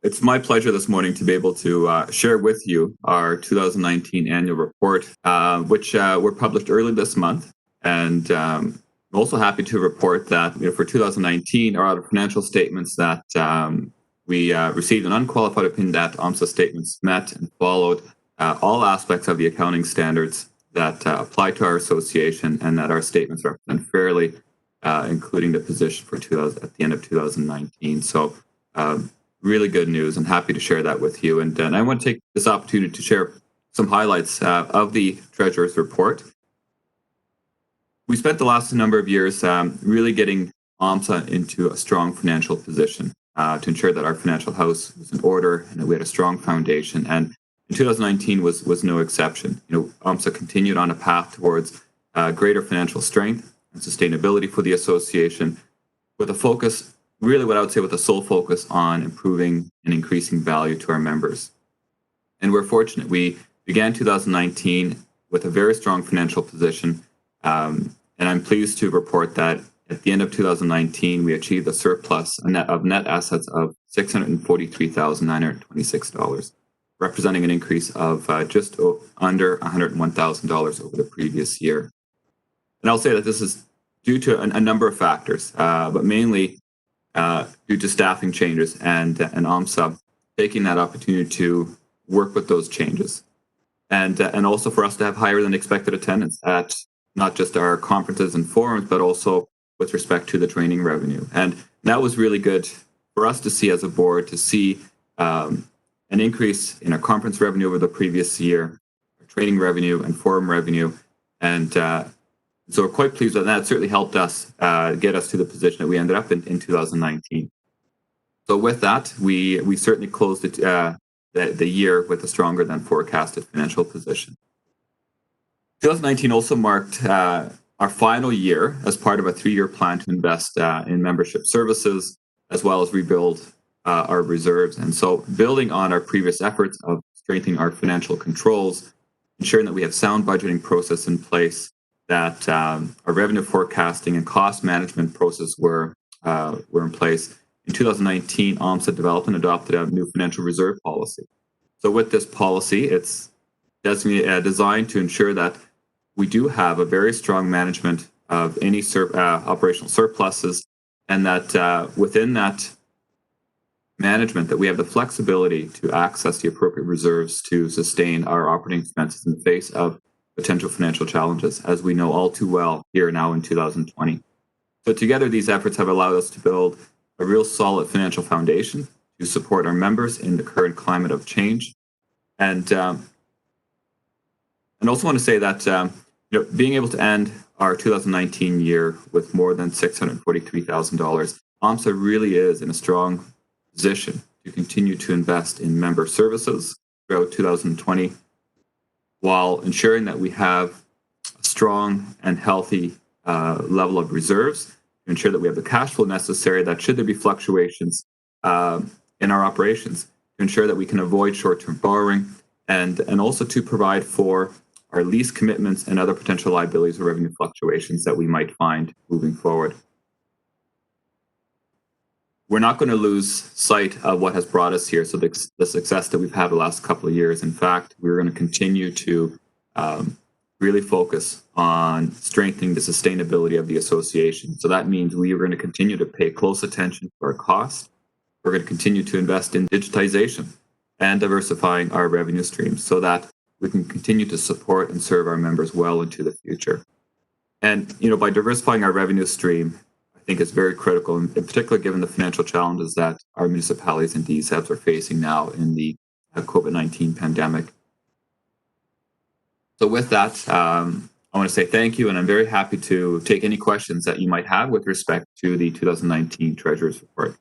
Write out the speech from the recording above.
It's my pleasure this morning to be able to share with you our 2019 annual report, which were published early this month. And I'm also happy to report that for 2019, our audit financial statements that we received an unqualified opinion that OMSSA statements met and followed all aspects of the accounting standards that apply to our association, and that our statements represent fairly, including the position for at the end of 2019. So really good news, and happy to share that with you. And I want to take this opportunity to share some highlights of the Treasurer's report. We spent the last number of years really getting OMSSA into a strong financial position to ensure that our financial house was in order and that we had a strong foundation. And in 2019 was no exception. OMSSA continued on a path towards greater financial strength and sustainability for the association, with a focus, really what I would say, with a sole focus on improving and increasing value to our members. And we're fortunate. We began 2019 with a very strong financial position. And I'm pleased to report that at the end of 2019, we achieved a surplus of net assets of $643,926, representing an increase of just under $101,000 over the previous year. And I'll say that this is due to a number of factors, but mainly due to staffing changes and OMSSA taking that opportunity to work with those changes, and also for us to have higher than expected attendance at not just our conferences and forums, but also with respect to the training revenue. And that was really good for us to see as a board, to see an increase in our conference revenue over the previous year, our training revenue and forum revenue, and so we're quite pleased with that. It certainly helped us get us to the position that we ended up in 2019. So with that, we certainly closed the year with a stronger than forecasted financial position. 2019 also marked our final year as part of a 3-year plan to invest in membership services, as well as rebuild our reserves. And so building on our previous efforts of strengthening our financial controls, ensuring that we have sound budgeting process in place, that our revenue forecasting and cost management process were in place. In 2019, OMSSA developed and adopted a new financial reserve policy. So with this policy, it's designed to ensure that we do have a very strong management of any operational surpluses, and that within that management, that we have the flexibility to access the appropriate reserves to sustain our operating expenses in the face of potential financial challenges, as we know all too well here now in 2020. So together, these efforts have allowed us to build a real solid financial foundation to support our members in the current climate of change. And also want to say that being able to end our 2019 year with more than $643,000, OMSSA really is in a strong position to continue to invest in member services throughout 2020, while ensuring that we have a strong and healthy level of reserves to ensure that we have the cash flow necessary, that should there be fluctuations in our operations, to ensure that we can avoid short-term borrowing, and also to provide for our lease commitments and other potential liabilities or revenue fluctuations that we might find moving forward. We're not going to lose sight of what has brought us here. So the success that we've had the last couple of years. In fact, we're going to continue to really focus on strengthening the sustainability of the association. So that means we are going to continue to pay close attention to our costs. We're going to continue to invest in digitization and diversifying our revenue streams so that we can continue to support and serve our members well into the future. And by diversifying our revenue stream, I think it's very critical, in particular given the financial challenges that our municipalities and DSABs are facing now in the COVID-19 pandemic. So with that, I want to say thank you, and I'm very happy to take any questions that you might have with respect to the 2019 Treasurer's Report.